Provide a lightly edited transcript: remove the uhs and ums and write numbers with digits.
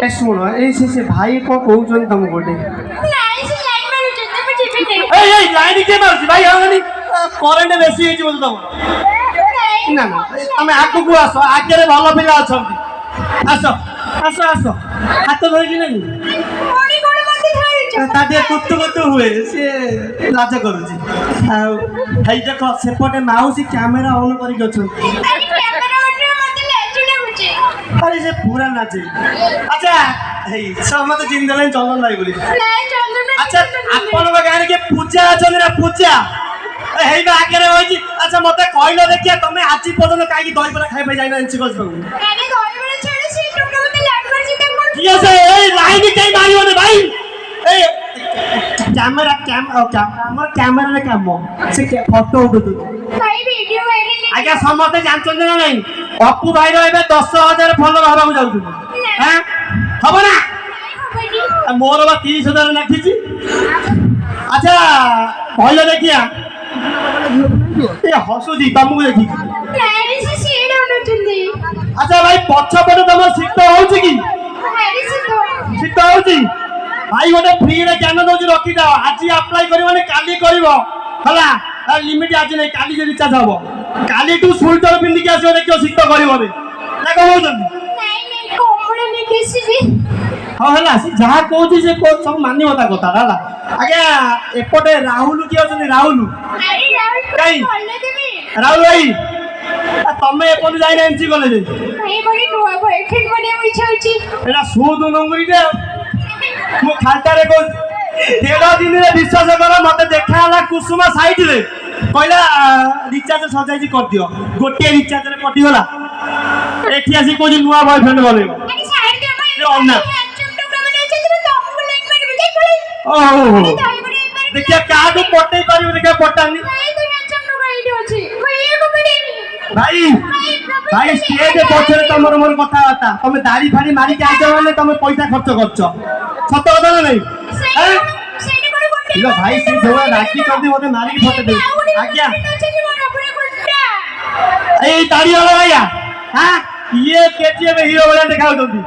ए सुन ए से भाई को कहउछन तुम गोटे ନାଇଁ ସେ ଲାଇନ୍ ମାରୁଛନ୍ତି ମୁଁ ଯିବିନି। ए लाइन के मारछि भाई आनी करंट बेसी हेछि बोल तुम ना ना तमे आगु को आसो आगे रे भलो पिला अछंती आसो आसो आसो हाथ धरि कि नहीं कोणी कोणी मते धरिଛ तादे कुतु कुतु हुए से लाज करूछि भाई देखो सेपटे माउसी कैमरा ऑन करि गछंती ଆରେ କ୍ୟାମେରା ଅନରେ ମତେ ଲାଜ ଲାଗୁଛି। अरे से पूरा नाचे अच्छा हे सब मत जिन देले चलन लाई बोली ନାଇଁ ଚନ୍ଦନ अच्छा आपण गाड़ी के पूजा अछन ना पूजा हे बा आगे रे होई अच्छा मते कहलो देखिया तमे आजि पदन काई दही बरा खाइ भाई जाइना एंची गछ ଆରେ ଧରିବରେ ଛାଡି ସେ ଟୁକୁ ମତେ ଲାଜ କରୁଛି ତାକୁ। की से ए लाइन कई मारियो ने भाई ए कैमरा हमर कैमरा रे काम से फोटो उठो ଭାଇ ଭିଡିଓ ଭାଇରାଲ आगे समते जानछन ना नहीं अपू भाई रो एबे 10000 फॉलोअर हबा जाउछु हैं हबो ना ହବନି। मोर बा 30000 लाखिछि अच्छा कहलो देखिया ए हसुजी तुमको देखि ନାଇଁ ସେ ସିଡ ଅନୁଛନ୍ତି। अच्छा भाई पछपटे तुम शीत होउछि की ଆରେ ସେ ତ शीत होउछि भाई गोटे फ्री रे ज्ञान दउछि रखि दाओ आज अप्लाई करियो ने काली करिवो हला लिमिट आज नै काली जे रिचार्ज हबो काली तू स्वेटर पिंदी के आसियो देखियो शीत करिवो रे ना कहउछन ନାଇଁ ନାଇଁ କମଳ ନେଇକି ଆସିବି। हाँ हला से जहाँ कहूँ से सब मानिव ता कथा हला आज्ञा एपटे राहुल किए अछन राहुल ଆରେ ରାହୁଲ କାଇଁ? ଭଲ ଦେବି। राहुल भाई तमे एपटे जाइना एमसी कॉलेज ଭାଇ ମୋର ନୂଆ ବୟଫ୍ରେଣ୍ଡ ବନେଇବାକୁ ଇଚ୍ଛା ହଉଛି। एटा सुद नंगरी दे मु खालता रे को 13 दिन रे विश्वास कर मते देखा हला कुसुमा साइड रे कहला रिचार्ज सजाई कर दियो गोटे रिचार्ज रे पटी होला एठी आसी को नुआ बॉयफ्रेंड बनेबो ଆରେ ସାଇड ଦେ ଭାଇ। ए अन्ना ହ୍ୟାଣ୍ଡସମ୍ ଟୋକା ମାନେ ଅଛନ୍ତି ତମକୁ ଲାଇକ୍ ମାରିବେ ଯାଇ ପଳେଇ। ओहो ଧରିବରେ ଏପାରେ देखिए काडू पटई पारिबो देखा पटानी ଭାଇ ତୁ ହ୍ୟାଣ୍ଡସମ୍ ଟୋକା ଏଇଠି ଅଛି। ଭାଇ ଏକୁ ପଡେନି। भाई भाई स्टेज पछरे तमर मोर कथा बाता तमे दाढ़ी फाड़ी मारी के आइछ माने तमे पैसा खर्च करछ सत कथा ना नहीं हैं ସେଇଠି କୋଉ ଗୋଟେ लो भाई से जोड़ा राखी चंदी मते मारी के फटे दे आज्ञा ଅଛି ମୋର ଉପରେ ଗୁଣ୍ଡା। ए दाढ़ी वाला भैया हां ये केजीएफ हीरो वाला दिखाओ जल्दी